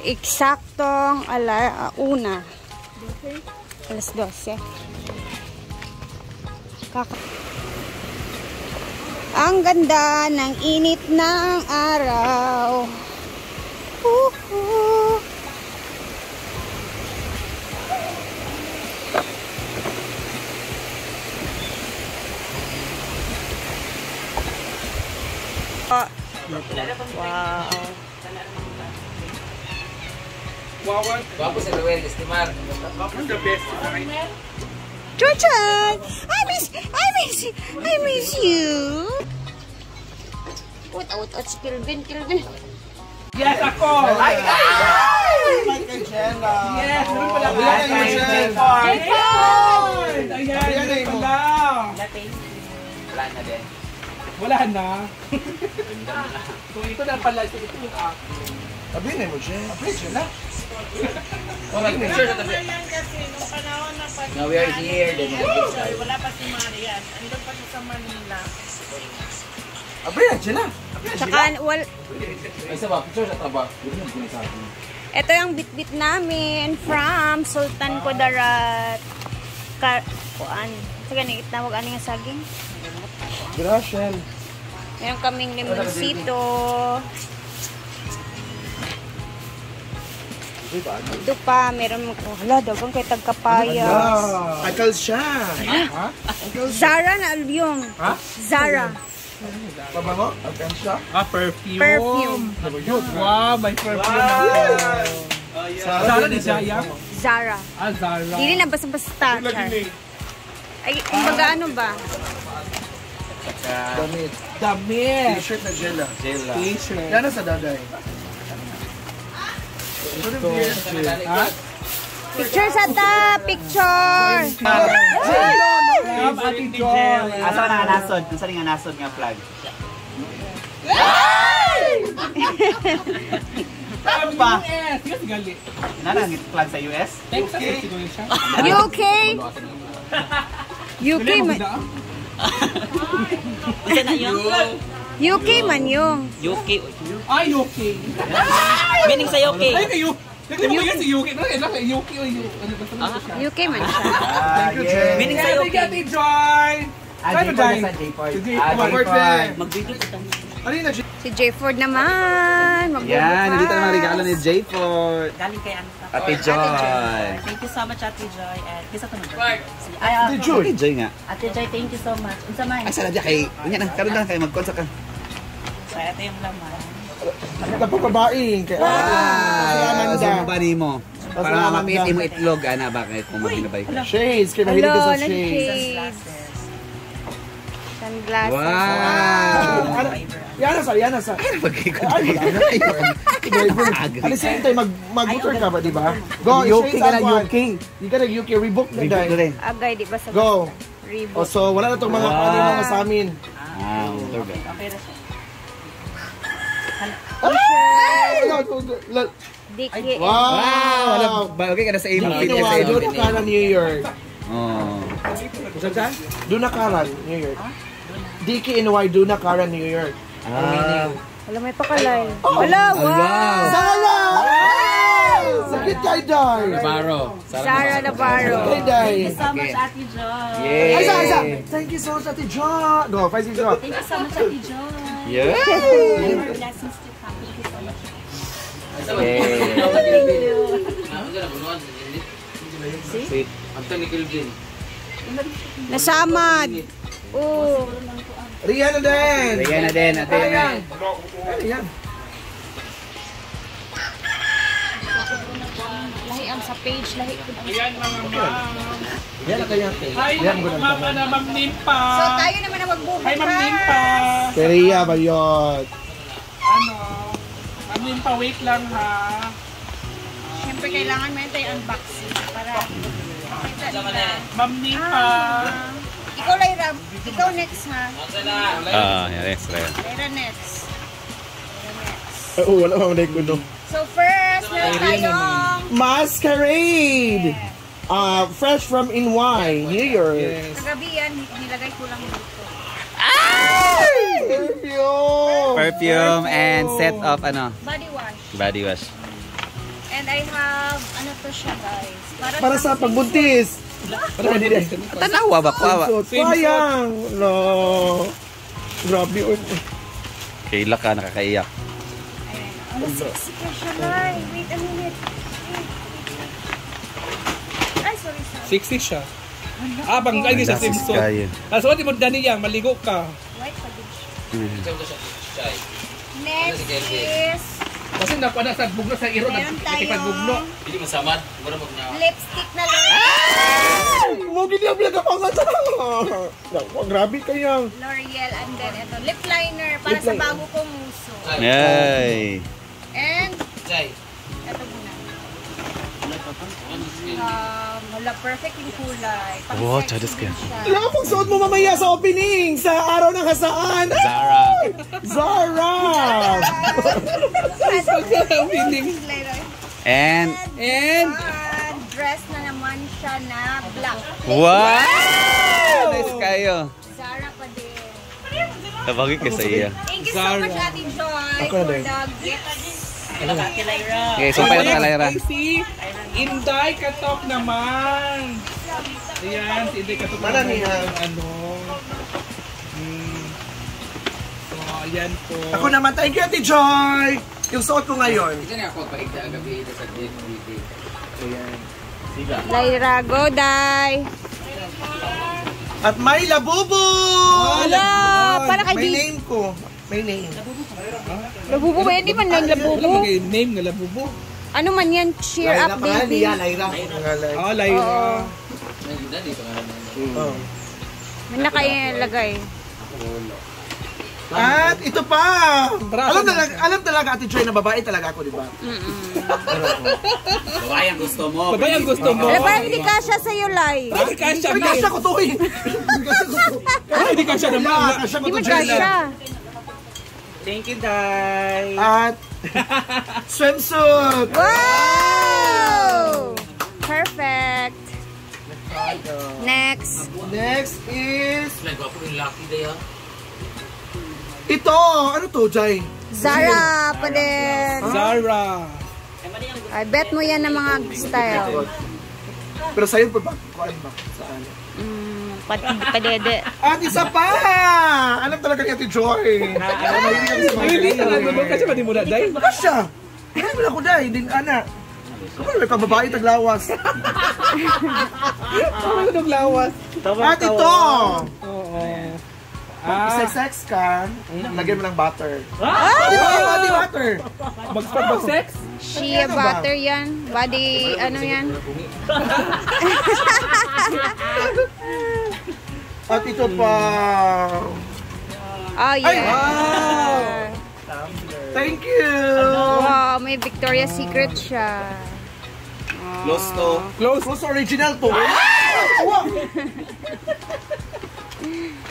Eksaktong alauna. Alas 12. Ang ganda ng init ng araw. Wow. Guwapo sa Luel, estimar. Guwapo the best. Chuchan! I miss you. Out, si Kelvin. Yes, ako! Michael Jella! Yes, meron pala ako. Ayan, meron pala. Wala na din. Wala na. So, ito na pala. Ito yung akin. Sabihin mo siya. Sabihin na. Picture sa tabi. No, we are here. Wala pa si Marian. Andun pa siya sa Manila. Sabihin siya na. Saka, Ay, isa ba? Picture sa trabaho. ito yung bitbit namin from Sultan Kudarat. Kuan. Sige, itawag ano yung saging? Gracias. Meron kaming limoncito. Ito pa, meron wala, dagang kay tagkapayas. Akal siya. Zara na yung. Ha? Zara. Pabango? Akal siya? Perfume. Wow, may perfume. Zara din siya, yeah? Zara. Zara. Hindi na basta-basta. Ay, kumbaga ano ba? Damit. T-shirt na Jella. T-shirt. Yan na sa daday. Picture sa ta! Picture! Ate Joy. Asa nga nasod? Asa nga nasod nga flag? Saan pa? US. Yes, gali. Nanangit flag sa US? Texas, siguro siya. UK! UK man. Isa na yun? UK man yung. UK. Ay, UK. Meaning sa UK. Ay, kayo. Naglimang yan si UK. UK o UK man siya. Thank you, Jen. Meaning sa UK. Ate Joy. Saan ba Joy? Mag-video kita. Ano yun na, Jen? Si J. Ford naman. Yan, nandito na mga regalo ni J. Ford. Galing kay Anta. Ate Joy. Thank you so much, Ate Joy. And kisa ito nag Ate Joy. Ate Joy nga. Ate Joy, thank you so much. Unsa man? Ay, sana dyan kay... Yan na, karoon na kayo magkonsa ka. So, ito yung laman. Napapabait. Kaya Sa mabani mo. Para Amanda. mapiti mo itlog, ana, bakit kung mahinabay ka? Shades. Kaya mahilig ka sa Hello, shades. Sunglasses. Wow! Yan na sa. At the same time, mag-motor ka ba, di ba? Go, UK shades ka na, ang one. UK. You gotta UK, rebook na Rebook na dahil. rin. Agay, di ba sa Go. Reebok? So, wala na itong mga mga sa amin. Motor ba? Okay na siya. Diki. Wow! Okay ka na sa imo. Ginawa, doon na karan New York. Oh. Doon na karan New York. DKNY, doon na karan New York. Ang meaning. Wala, may pakalay. Wala, wow! Sala! Sakit kay Day! Sarah Navarro. Kay Day. Thank you so much, Ate Joy. Yay! Ay, isa! Thank you so much, Ate John! Go, 5 6 Thank you so much, Ate Joy. Yay! More blessings to come. Thank you so much. Sweet. Nasamad. Oh. Rihanna din! Ayan na din, ate. Ayan. Lahi ang sa page, lahi ko. Ayan mga ma'am. Yan na kaya. Hi, ma'am na Ma'am Nimpa. So tayo naman ang magbubukas. Hi, Ma'am Nimpa. Kay Rhea ba yun? Ma'am Nimpa, wait lang ha. Siyempre kailangan mo yung unboxing para makita nila. Ma'am Nimpa. Ikaw, Lyra. Ikaw next, ha? Yes, right. Lyra next. Oo, wala pa manay ko no. So first, meron tayong Masquerade! Fresh from NY, New York. kagabi yan, nilagay ko lang dito. Perfume and set of Body wash. body wash. And I have, ano to siya guys? Para sa pagbuntis. Para hindi. Tanawa ba ko? Sayang. No. Grabe. Kaila ka nakakaiyak. Ayan. Ano, sexy ka siya, Lai. Wait a minute. Ay, sorry. 60 siya. Bang ay sa Simpson. Kayo. So di mo dani yang maligo ka. White pa din siya. Next is Kasi napana sa bugno sa iro na meron bugno. tayong lipstick na L'Oreal. Huwag hindi ang pinagkapangat. Grabe kayang. L'Oreal and then ito, lip liner para sa bago kong muso. Yay. And ito muna. Wala, perfect yung kulay. Pang Wow, sexy chadas ka. din siya. Wala akong suot mo mamaya sa opening. Sa araw ng kasaan. Zara. Zara. And And dress na naman siya na black. wow! Nice kayo. Zara pa din. Tabagi ka sa iya. Thank you so much, Ate Joy, Ako for na din. the gifts. Okay, so pala ka Lyra. Si Inday Katok naman. Ayan, si Inday Katok Mana naman. niya? Ano? So, ayan po. Ako naman. Thank you, Ate Joy. Yung suot ko ngayon. Lyra, go, Day. At may labubo. Wala, para kay May Di. name ko. May name. Labubo ba yan? Di man lang Alam mo labubo. kayo, name nga Labubo. Ano man yan? Cheer up, baby. Lyra. Oh, Lyra. Oh. May nakalagay. At ito pa. Alam talaga Ate Joy na babae talaga ako, di ba? Babae ang gusto mo. Babae ang gusto mo. Wala, parang hindi kasha sa'yo, Lai. Hindi ka siya. Ay, kasya ko to eh. Hindi ka siya naman. Kasya ko Hindi to, man Joy. kasha. Thank you, Day. At swimsuit. Wow! Perfect. Next. Next is ito. Ano to, Jai? Zara pa din. Zara. I bet mo yan ng mga style. Pero sa'yo pa ba? Kuhaan ba? Saan? Padede. At isa pa! Alam talaga ni Ate Joy. Mahilig kami sa mga Hindi ka ganyan. na kasi pati mo na, Day. Kasya! Hindi mo na ako dahil. Hindi anak. Ako na may babae taglawas. Ano nung lawas? At ito! Oo. Sex ka, lagyan mo ng butter. Ah! Di ba yung body butter? Mag-sex? Shea butter yan. Body, ano yan? At ito pa. Oh, yeah. Wow! Thank you! Wow, may Victoria's Secret siya. Close to. Close original to. Wow!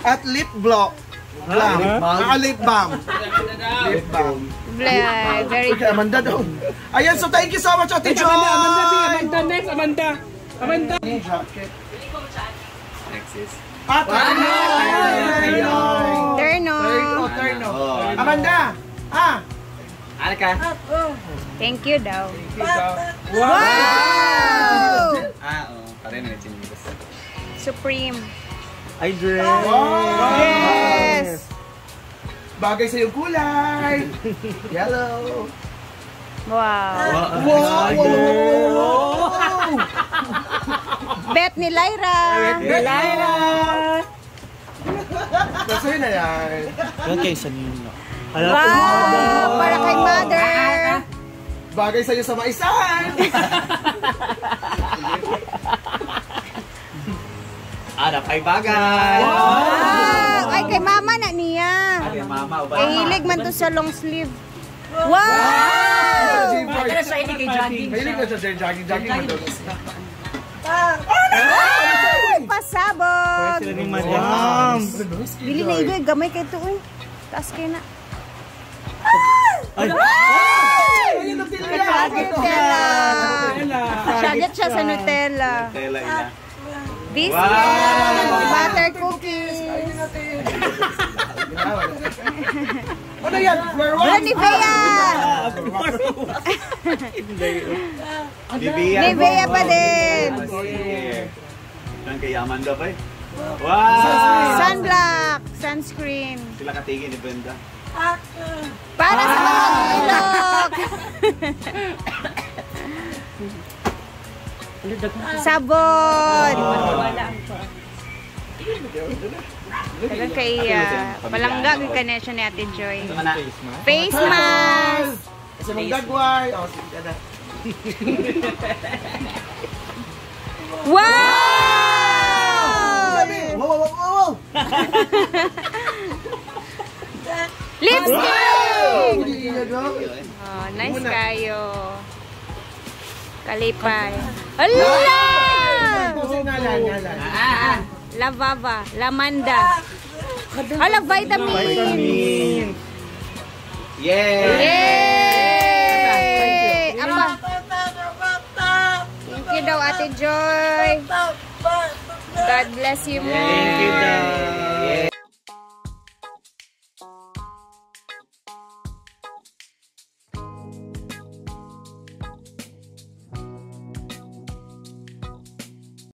At lip gloss. Lip balm. Lip balm. Very Okay, Amanda daw. Ayan, so thank you so much, Ate Joy! Amanda, next, Amanda. Jacket. Next is. At Terno. Terno. Amanda! Ano ka? Thank you daw. Wow! Wow! Oo. Parin na chinis. Supreme. Ay, dress. Yes. Bagay sa iyong kulay. Yellow. Wow. Wow! Bet ni Lyra. Lyra! Kasi na yan. Wow. Para kay mother. Bagay sa iyo sa maisan. Ay bagay. Wow. Ay, kay mama na niya. Ay mama, uba. Kay hilig man to sa long sleeve. Wow! Pero sa hindi kay jogging. Mahilig na siya jogging. Jogging man daw. Ay, pasabog. Madam. Dili na ibe, gamay kay to. Taas kayo na. Ayun ang Nutella. Shagat siya sa Nutella. Tela ina. This is butter cookies. Ano yan? Floor Wala 1? ni Bea! Bibia. Ni Bea pa din! Yan kay Amanda pa eh. Wow! Sunblock! Sunscreen! Sila katingin ni Brenda. Para sa mga ilok! Sabon! Tagal kay palangga ang connection ni Ate Joy. Face mask! Kasi mong dagway. Oh, sige ka na. Wow! Wow! Lipstick! Wow! Oh, nice kayo. Kalipay. Hala! Lavava, lamanda. Hala, vitamin. Yeah! Yay! Apa? Thank you daw, Ate Joy. God bless you more. Thank you, Dad.